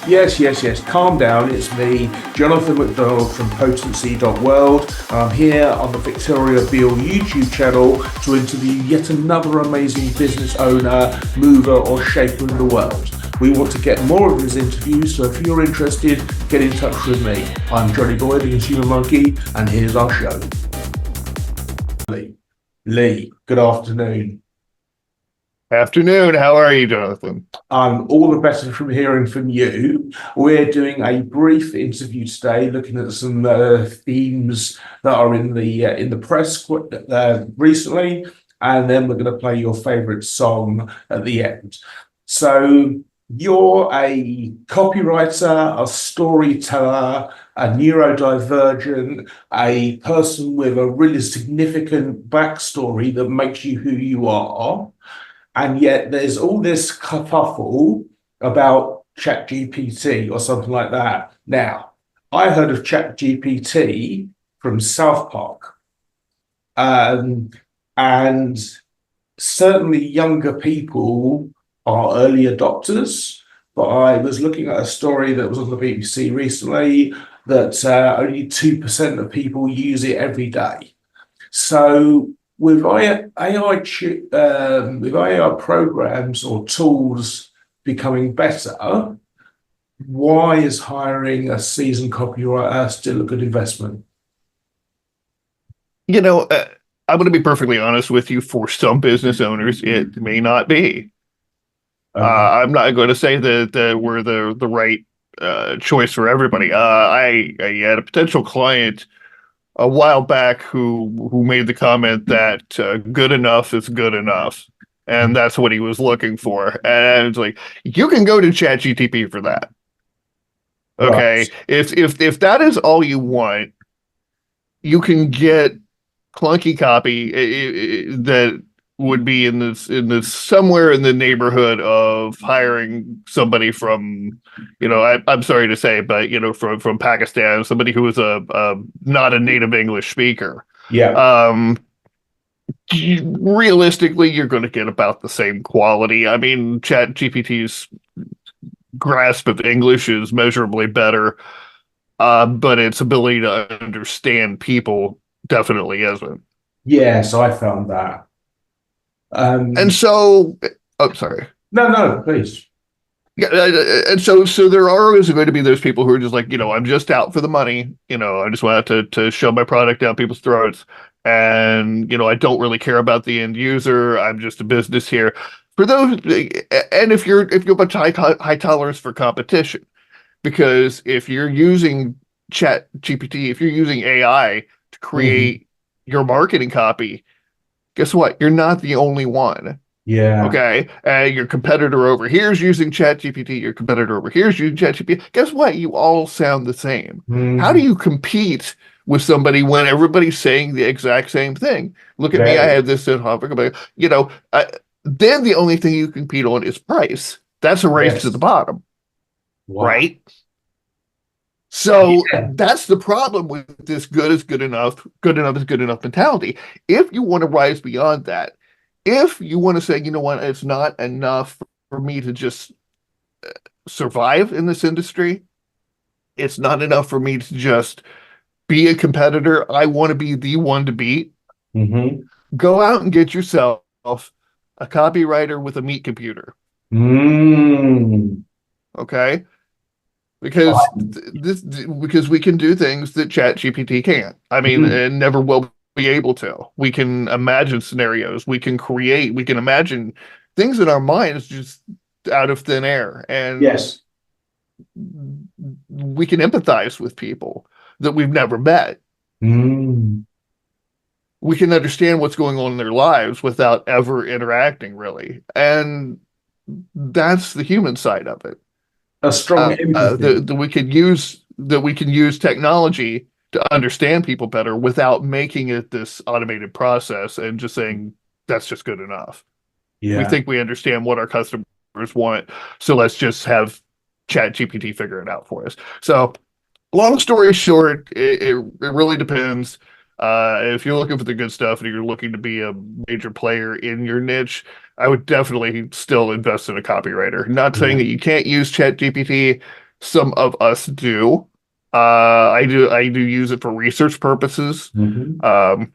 Yes, yes, yes. Calm down. It's me, Jonathan McDonald from Potency.world. I'm here on the Victoria Beale YouTube channel to interview yet another amazing business owner, mover, or shaker in the world. We want to get more of his interviews, so if you're interested, get in touch with me. I'm Johnny Boy, the Consumer Monkey, and here's our show. Lee, good afternoon. Afternoon. How are you, Jonathan? I'm all the better from hearing from you. We're doing a brief interview today, looking at some themes that are in the press recently, and then we're going to play your favourite song at the end. So you're a copywriter, a storyteller, a neurodivergent, a person with a really significant backstory that makes you who you are. And yet there's all this kerfuffle about ChatGPT or something like that. Now, I heard of ChatGPT from South Park. And certainly younger people are early adopters. But I was looking at a story that was on the BBC recently that only 2% of people use it every day. So with AI programs or tools becoming better, why is hiring a seasoned copywriter still a good investment? I'm going to be perfectly honest with you. For some business owners, it may not be. I'm not going to say that we're the right choice for everybody. I had a potential client a while back who made the comment that good enough is good enough, and that's what he was looking for. And it's like, you can go to ChatGPT for that. Okay, Right. if that is all you want, you can get clunky copy that would be in this somewhere in the neighborhood of hiring somebody from, I'm sorry to say, but from Pakistan, somebody who is a not a native English speaker. Yeah. Realistically, you're going to get about the same quality. I mean, ChatGPT's grasp of English is measurably better, but its ability to understand people definitely isn't. Yes, I found that. And so, oh, sorry. No, please. Yeah, and so there are always going to be those people who are just like, I'm just out for the money. I just want to shove my product down people's throats, and I don't really care about the end user. I'm just a business here. For those, and if you're a bunch of high tolerance for competition, because if you're using Chat GPT, if you're using AI to create your marketing copy, guess what? You're not the only one. Yeah. Okay. Your competitor over here is using ChatGPT. Your competitor over here is using ChatGPT. Guess what? You all sound the same. How do you compete with somebody when everybody's saying the exact same thing? Look at me. I had this in Hoffer, but then the only thing you compete on is price. That's a race to the bottom. Wow. Right? So that's the problem with this good is good enough is good enough mentality. If you want to rise beyond that, if you want to say, what, it's not enough for me to just survive in this industry, it's not enough for me to just be a competitor. I want to be the one to beat. Go out and get yourself a copywriter with a meat computer. Okay? Because because we can do things that ChatGPT can't. I mean, and never will be able to. We can imagine scenarios. We can create. We can imagine things in our minds just out of thin air, and we can empathize with people that we've never met. We can understand what's going on in their lives without ever interacting, really, and that's the human side of it. A strong empathy. That we can use technology to understand people better without making it this automated process and just saying that's just good enough. We think we understand what our customers want, so let's just have ChatGPT figure it out for us. So, long story short, it really depends. If you're looking for the good stuff and you're looking to be a major player in your niche, I would definitely still invest in a copywriter. Not saying that you can't use ChatGPT. some of us do. I do use it for research purposes. Mhm. Um,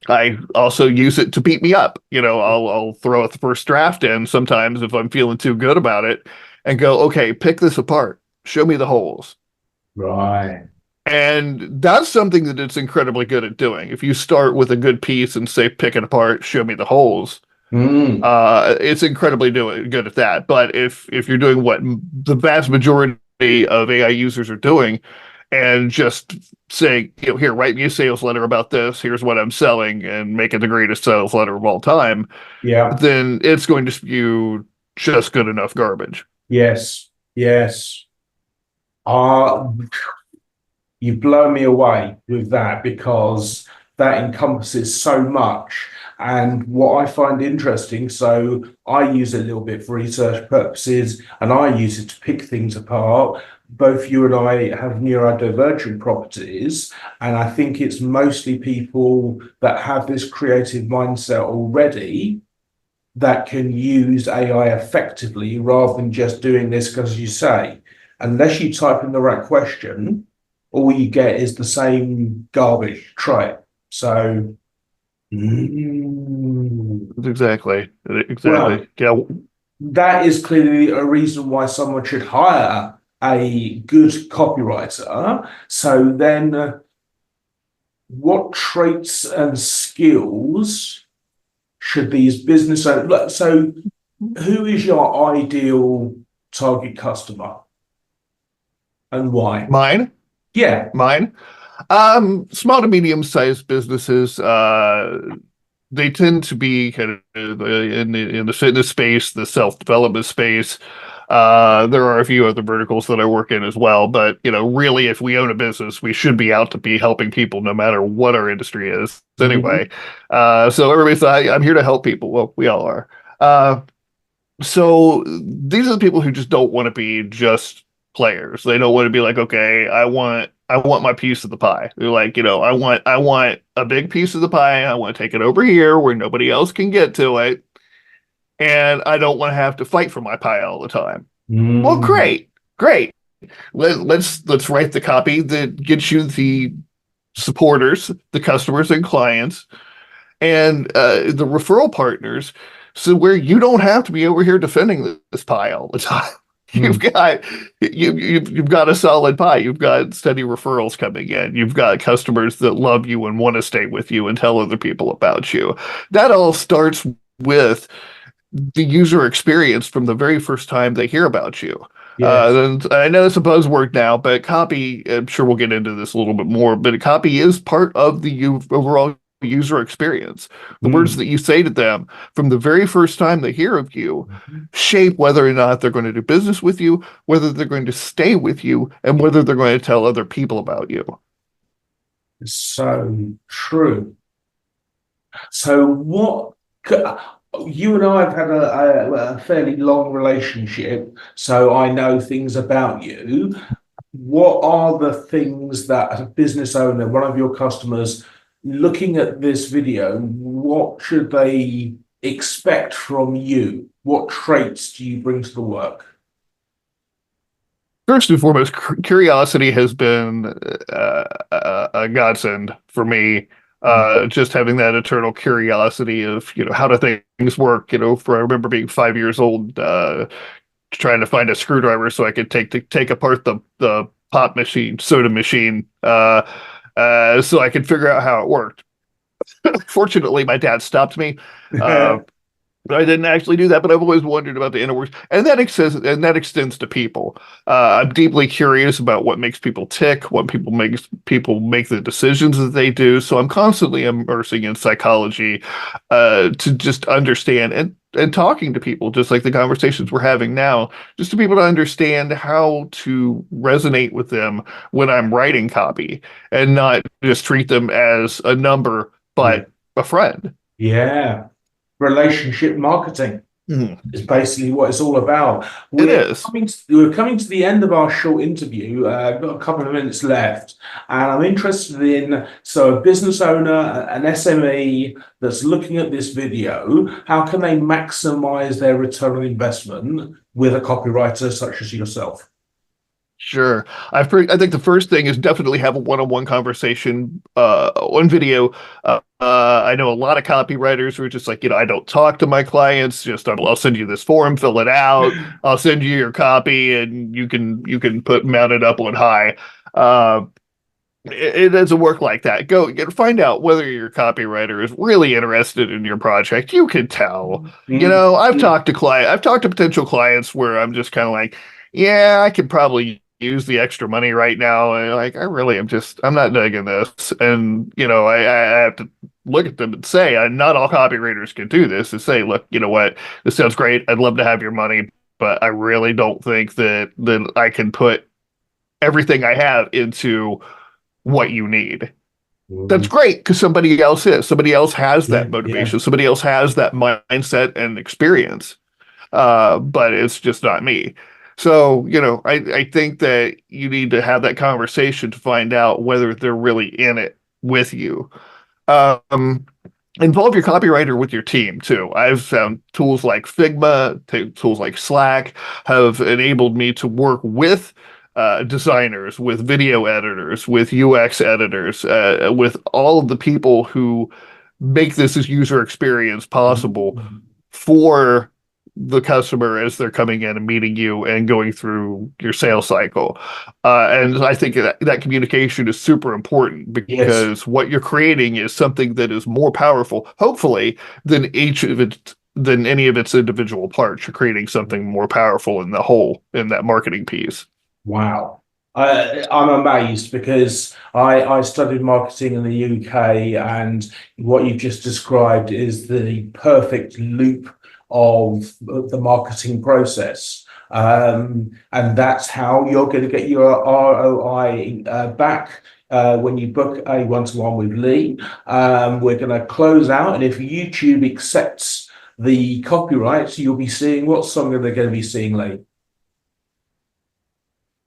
I also use it to beat me up. I'll throw out the first draft in sometimes if I'm feeling too good about it and go, okay, pick this apart. Show me the holes. Right. And that's something that it's incredibly good at doing. If you start with a good piece and say, pick it apart, show me the holes, Mm. it's incredibly good at that. But if you're doing what the vast majority of AI users are doing, and just saying, here, write me a sales letter about this. Here's what I'm selling, and make it the greatest sales letter of all time, Yeah. then it's going to spew just good enough garbage. Yes. Yes. Uh, you blow me away with that because that encompasses so much. And what I find interesting, so I use it a little bit for research purposes and I use it to pick things apart. Both you and I have neurodivergent properties, and I think it's mostly people that have this creative mindset already that can use AI effectively rather than just doing this because you say, unless you type in the right question, all you get is the same garbage. Try it. So, Exactly. well, Exactly. Yeah. that is clearly a reason why someone should hire a good copywriter. So then, what traits and skills should these business owners? So, who is your ideal target customer and why? Mine, Yeah. mine. Small to medium sized businesses, they tend to be kind of in the fitness space, the self development space. There are a few other verticals that I work in as well, but really, if we own a business, we should be out to be helping people, no matter what our industry is. Mhm. Anyway, so everybody said, I'm here to help people. Well, we all are. So these are the people who just don't want to be just players. They don't want to be like, okay, I want my piece of the pie. They're like, I want a big piece of the pie. I want to take it over here where nobody else can get to it, and I don't want to have to fight for my pie all the time. Well, Mm. great, great. Let's write the copy that gets you the supporters, the customers and clients, and the referral partners, so where you don't have to be over here defending this pie all the time. You've Mm. got you've got a solid pie. You've got steady referrals coming in. You've got customers that love you and want to stay with you and tell other people about you. That all starts with the user experience from the very first time they hear about you. Yes. And I know it's a buzzword now, but copy, I'm sure we'll get into this a little bit more, but copy is part of the overall user experience. The words Mm. that you say to them from the very first time they hear of you Mhm. shape whether or not they're going to do business with you, whether they're going to stay with you, and whether they're going to tell other people about you. So true. So what you and I have had a fairly long relationship, so I know things about you. What are the things that a business owner, one of your customers, looking at this video, what should they expect from you? What traits do you bring to the work? First and foremost, curiosity has been a godsend for me. Just having that eternal curiosity of, how do things work? For I remember being 5 years old, trying to find a screwdriver so I could take apart the pop machine, soda machine, so I could figure out how it worked. Fortunately, my dad stopped me. Uh, I didn't actually do that, but I've always wondered about the inner works, and that extends to people. I'm deeply curious about what makes people tick, what makes people make the decisions that they do. So I'm constantly immersing in psychology to just understand and talking to people, just like the conversations we're having now, just to be able to understand how to resonate with them when I'm writing copy, and not just treat them as a number, Yeah. but a friend. Yeah. Relationship marketing Mhm. is basically what it's all about. It is. We're coming to the end of our short interview. I've got a couple of minutes left, and I'm interested in a business owner, an SME that's looking at this video. How can they maximize their return on investment with a copywriter such as yourself? Sure. I think the first thing is definitely have a one-on-one conversation on video. I know a lot of copywriters who are just like, I don't talk to my clients. Just I'll send you this form, fill it out. I'll send you your copy, and you can mount it up on high. Uh, it doesn't work like that. Find out whether your copywriter is really interested in your project. You can tell. Mm. I've talked to potential clients where I'm just kind of like, yeah, I could probably use the extra money right now. And like, I'm not digging this. And, I have to look at them and say, not all copywriters can do this, to say, look, you know what, this sounds great. I'd love to have your money, but I really don't think that I can put everything I have into what you need. That's Mm. great because somebody else has Yeah, that yeah. motivation. Somebody else has that mindset and experience. But it's just not me. So, I think that you need to have that conversation to find out whether they're really in it with you. Um, Involve your copywriter with your team too. I've found tools like Figma, tools like Slack have enabled me to work with designers, with video editors, with UX editors, with all of the people who make this user experience possible Mm. for the customer as they're coming in and meeting you and going through your sales cycle. And I think that communication is super important Yes. because what you're creating is something that is more powerful, hopefully, than any of its individual parts. You're creating something more powerful in the whole in that marketing piece. Wow. I'm amazed because I studied marketing in the UK, and what you've just described is the perfect loop of the marketing process. And that's how you're going to get your ROI back. When you book a one-to-one with Lee, we're going to close out, and if YouTube accepts the copyrights, you'll be seeing, what song are they going to be seeing, Lee?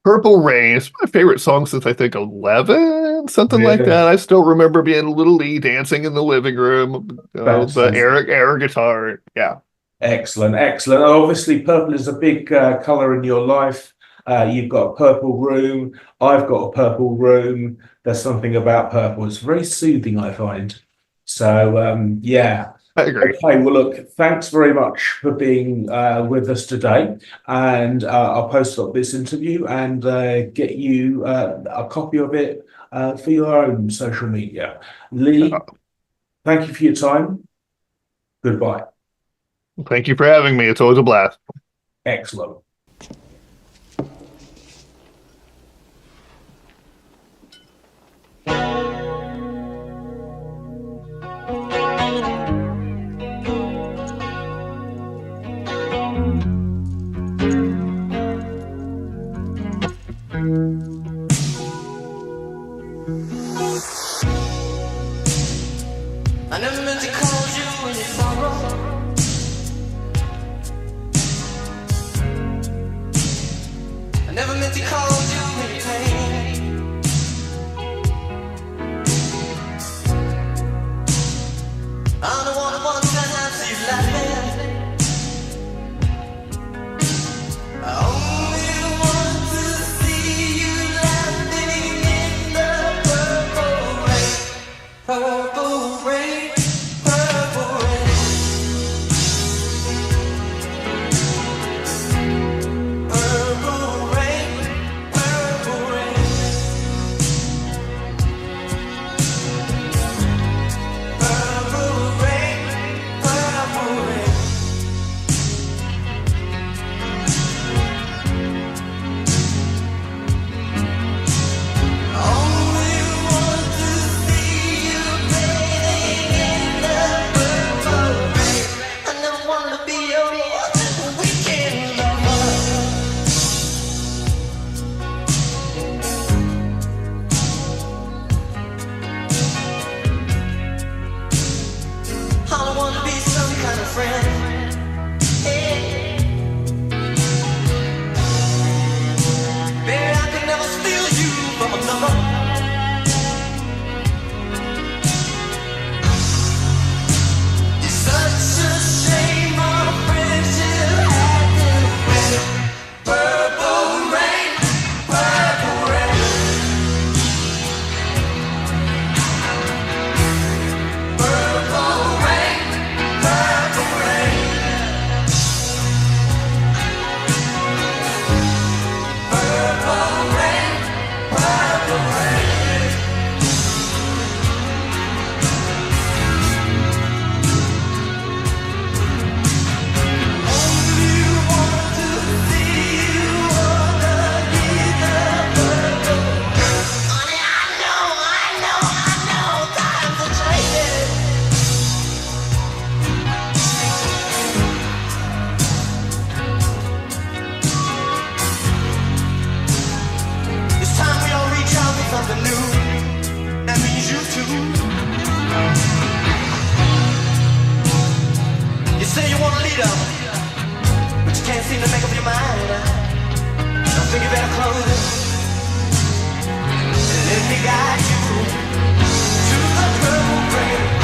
Purple Rain is my favorite song since I think 11, something like Really? that. I still remember being little Lee dancing in the living room, That's the air guitar. Yeah. excellent, excellent. Obviously, purple is a big color in your life. You've got a purple room. I've got a purple room. There's something about purple. It's very soothing, I find. So, yeah. I agree. Okay, well, look, thanks very much for being with us today. And I'll post up this interview and get you a copy of it for your own social media. Uh, Lee, thank you for your time. Goodbye. Thank you for having me. It's always a blast. Excellent. I never meant to call you when you sorrow. but you can't seem to make up your mind. I think you better close it and let me guide you to the purple rain.